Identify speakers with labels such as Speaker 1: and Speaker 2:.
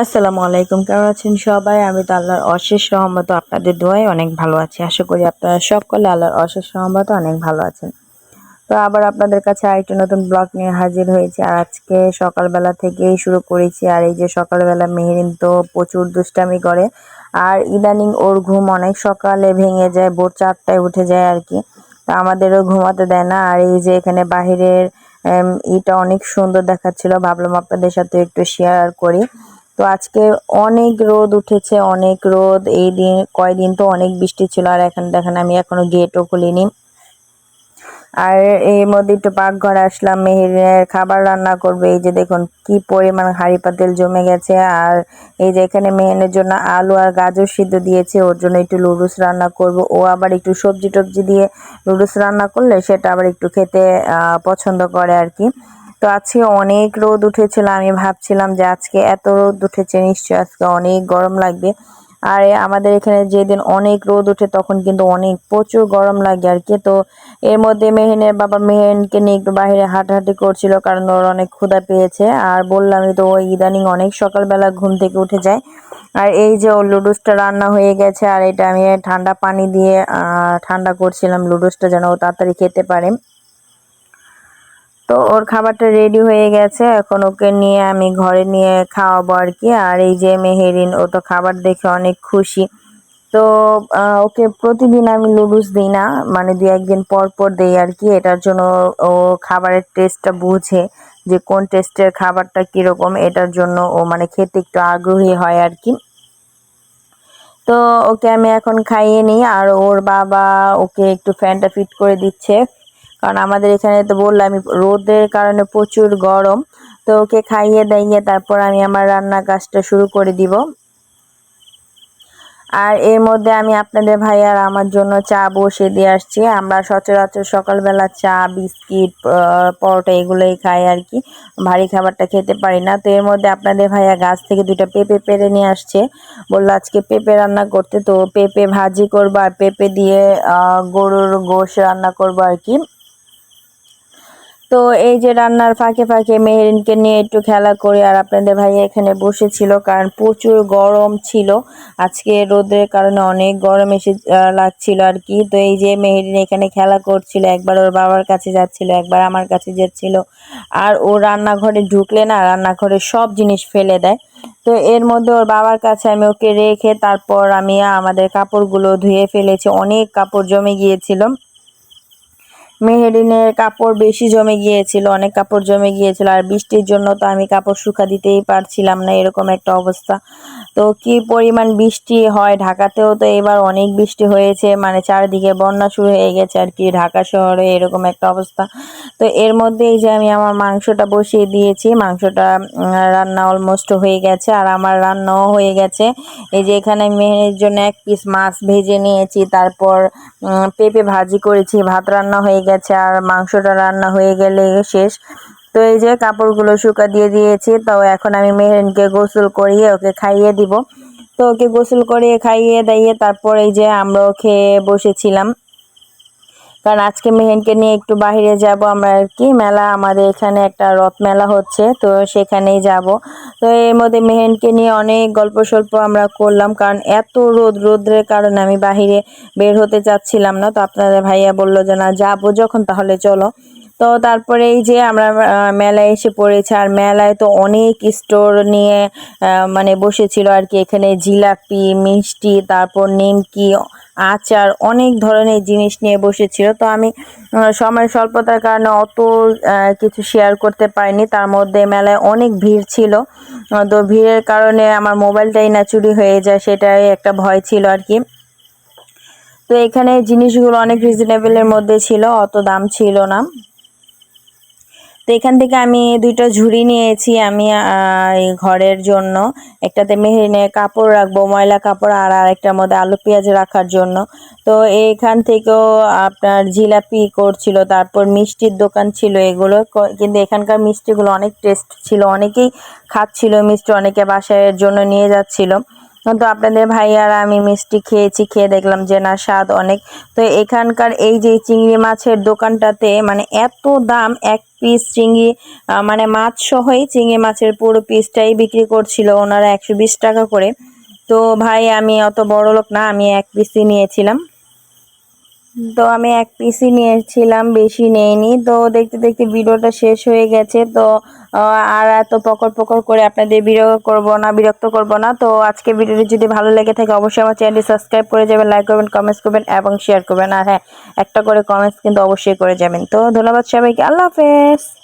Speaker 1: আসসালামু আলাইকুম। কেমন আছেন সবাই? আমি তো আল্লাহর অশেষ রহমতে আপনাদের দোয়ায় অনেক ভালো আছি। আশা করি আপনারা সকলে আল্লাহর অশেষ রহমতে অনেক ভালো আছেন। তো আবার আপনাদের কাছে আরেকটি নতুন ব্লগ নিয়ে হাজির হয়েছি। আর আজকে সকালবেলা থেকেই শুরু করেছি। আর এই যে সকালবেলা মেহেরিন তো প্রচুর দুষ্টামি করে। আর ইদানিং ওর ঘুম অনেক সকালে ভেঙে যায়, ভোর ৪ টায় উঠে যায় আরকি। তো আমাদেরও ঘুমাতে দেয় না। আর এই যে এখানে বাহিরের ইটা অনেক সুন্দর দেখাচ্ছিল। ভাবলাম আপনাদের সাথে একটু শেয়ার করি। তো আজকে অনেক রোদ উঠেছে, অনেক রোদ। এই দিন কয়দিন তো অনেক বৃষ্টি ছিল। আর এখন দেখেন আমি এখনো গেটও খুলিনি। আর এর মধ্যে একটু পাকঘরে আসলাম, মেহেরিনের খাবার রান্না করবে। এই যে দেখুন কি পরিমাণ হাঁড়ি পাতিল জমে গেছে। আর এই যে এখানে মেহেরিনের জন্য আলু আর গাজর সিদ্ধ দিয়েছি, ওর জন্য একটু নুডলস রান্না করব। ও আবার একটু সবজি টবজি দিয়ে নুডলস রান্না করলে সেটা আবার একটু খেতে পছন্দ করে আর কি। তো আজকে অনেক রোদ উঠেছিল, আমি ভাবছিলাম যে আজকে এত রোদ উঠেছে নিশ্চয়ই আজকে অনেক গরম লাগবে। আর আমাদের এখানে যেদিন অনেক রোদ ওঠে তখন কিন্তু অনেক প্রচুর গরম লাগে আর কি। তো এর মধ্যে মেহেনের বাবা মেহেরকে নিয়ে একটু বাইরে হাঁটাহাঁটি করছিল, কারণ ওর অনেক ক্ষুধা পেয়েছে। আর বললামই তো, ও ইদানিং অনেক সকালবেলা ঘুম থেকে উঠে যায়। আর এই যে ওর লুডুসটা রান্না হয়ে গেছে, আর এটা আমি ঠান্ডা পানি দিয়ে ঠান্ডা করছিলাম লুডুসটা যেন ও তাড়াতাড়ি খেতে পারে। তো ওর খাবারটা রেডি হয়ে গেছে, এখন ওকে নিয়ে আমি ঘরে নিয়ে খাওয়াবো আর কি। আর এই যে মেহেরিন, ও তো খাবার দেখে অনেক খুশি। তো ওকে প্রতিদিন আমি নুডলস দিই না, মানে ২-১ দিন পর পর দেই আর কি। এটার জন্য ও খাবারের টেস্টটা বুঝে যে কোন টেস্টের খাবারটা কিরকম, এটার জন্য ও মানে খেতে একটু আগ্রহী হয় আর কি। তো ওকে আমি এখন খাইয়ে নিই। আর ওর বাবা ওকে একটু ফ্যানটা ফিট করে দিচ্ছে, কারণ আমাদের এখানে তো বললাম রোদের কারণে প্রচুর গরম। তো ওকে খাইয়ে দাইয়ে তারপর আমি আমার রান্নার কাজটা শুরু করে দিব। আর এর মধ্যে আমি আপনাদের ভাইয়ার আমার জন্য চা বসিয়ে দিয়ে আসছি। আমরা সচরাচর সকালবেলা চা, বিস্কিট, পরোটা এগুলোই খাই আর কি। ভারী খাবারটা খেতে পারি না। তো এর মধ্যে আপনাদের ভাইয়া গাছ থেকে ২টা পেঁপে পেড়ে নিয়ে আসছে। বলল আজকে পেঁপে রান্না করতে। তো পেঁপে ভাজি করবো আর পেঁপে দিয়ে গরুর গোশ রান্না করবো আর কি। তো এই যে রান্নার ফাঁকে ফাঁকে মেহেরিনকে নিয়ে একটু খেলা করি। আর আপনাদের ভাইয়া এখানে বসেছিল, কারণ প্রচুর গরম ছিল আজকে, রোদের কারণে অনেক গরম এসে লাগছিল আর কি। তো এই যে মেহেরিন এখানে খেলা করছিল, একবার ওর বাবার কাছে যাচ্ছিল, একবার আমার কাছে যাচ্ছিল। আর ও রান্নাঘরে ঢুকলে না, রান্নাঘরে সব জিনিস ফেলে দেয়। তো এর মধ্যে ওর বাবার কাছে আমি ওকে রেখে তারপর আমি আমাদের কাপড়গুলো ধুয়ে ফেলেছি, অনেক কাপড় জমে গিয়েছিল। মেহেরিনের কাপড় বেশি জমে গিয়েছিল, অনেক কাপড় জমে গিয়েছিল। আর বৃষ্টির জন্য তো আমি কাপড় শুকা দিতেই পারছিলাম না, এরকম একটা অবস্থা। তো কি পরিমাণ বৃষ্টি হয় ঢাকাতেও, তো এবার অনেক বৃষ্টি হয়েছে, মানে চারিদিকে বন্যা শুরু হয়ে গেছে আর কি ঢাকা শহরে, এরকম একটা অবস্থা। তো এর মধ্যে এই যে আমি আমার মাংসটা বসিয়ে দিয়েছি, মাংসটা রান্না অলমোস্ট হয়ে গেছে আর আমার রান্নাও হয়ে গেছে। এই যে এখানে মেহেরির জন্য ১ পিস মাছ ভেজে নিয়েছি, তারপর পেঁপে ভাজি করেছি, ভাত রান্না হয়ে গেছে আর মাংসটা রান্না হয়ে গেলে শেষ। তো এই যে কাপড়গুলো শুকা দিয়ে দিয়েছি। তো এখন আমি মেহেরিনকে গোসল করিয়ে ওকে খাইয়ে দিব। তো ওকে গোসল করিয়ে খাইয়ে দাইয়ে তারপর এই যে আমরাও খেয়ে বসেছিলাম, কারণ আজকে মেহেরকে নিয়ে একটু বাহিরে যাব আমরা আর কি। মেলা, আমাদের এখানে একটা রথ মেলা হচ্ছে, তো সেখানেই যাব। তো এর মধ্যে মেহেরকে নিয়ে অনেক গল্প সল্প আমরা করলাম, কারণ এত রোদের কারণে আমি বাহিরে বের হতে চাচ্ছিলাম না। তো আপনাদের ভাইয়া বলল যে না, যাবো যখন তাহলে চলো। তো তারপরে এই যে আমরা মেলায় এসে পড়েছি। আর মেলায় তো অনেক স্টোর নিয়ে মানে বসেছিল আর কি। এখানে জিলাপি, মিষ্টি, তারপর নিমকি, আচার, অনেক ধরনের জিনিস নিয়ে বসেছিল। তো আমি সময় স্বল্পতার কারণে অত কিছু শেয়ার করতে পারিনি। তার মধ্যে মেলায় অনেক ভিড় ছিল। তো ভিড়ের কারণে আমার মোবাইলটাই না চুরি হয়ে যায়, সেটাই একটা ভয় ছিল আর কি। তো এখানে জিনিসগুলো অনেক রিজনেবলের মধ্যে ছিল, অত দাম ছিল না। তো এখান থেকে আমি ২টা ঝুড়ি নিয়েছি আমি এই ঘরের জন্য। একটাতে মেহেরিনের কাপড় রাখবো, ময়লা কাপড়, আর আরেকটার মধ্যে আলু পেঁয়াজ রাখার জন্য। তো এখান থেকেও আপনার জিলাপি করছিল, তারপর মিষ্টির দোকান ছিল এগুলো। কিন্তু এখানকার মিষ্টিগুলো অনেক টেস্ট ছিল, অনেকেই খাচ্ছিল মিষ্টি, অনেকে বাসায়ের জন্য নিয়ে যাচ্ছিল। তো আপনাদের ভাই আর আমি মিষ্টি খেয়েছি, খেয়ে দেখলাম যে না, স্বাদ অনেক। তো এখানকার এই যে চিংড়ি মাছের দোকানটাতে মানে এত দাম, ১ পিস চিংড়ি মানে মাছ সহই চিংড়ি মাছের পুরো পিসটাই বিক্রি করছিল ওনারা 120 টাকা করে। তো ভাই আমি অত বড় লোক না, আমি এক পিসই নিয়েছিলাম। তো আমি এক পিসই নিয়েছিলাম, বেশি নেইনি। তো দেখতে দেখতে ভিডিওটা শেষ হয়ে গেছে। তো আর এত পকর পকর করে আপনাদের বিরক্ত করব না। তো আজকে ভিডিওটি যদি ভালো লেগে থাকে অবশ্যই আমার চ্যানেলটি সাবস্ক্রাইব করে যাবেন, লাইক করবেন, কমেন্টস করবেন এবং শেয়ার করবেন। আর হ্যাঁ, একটা করে কমেন্টস কিন্তু অবশ্যই করে যাবেন। তো ধন্যবাদ সবাইকে, আল্লাহ হাফেজ।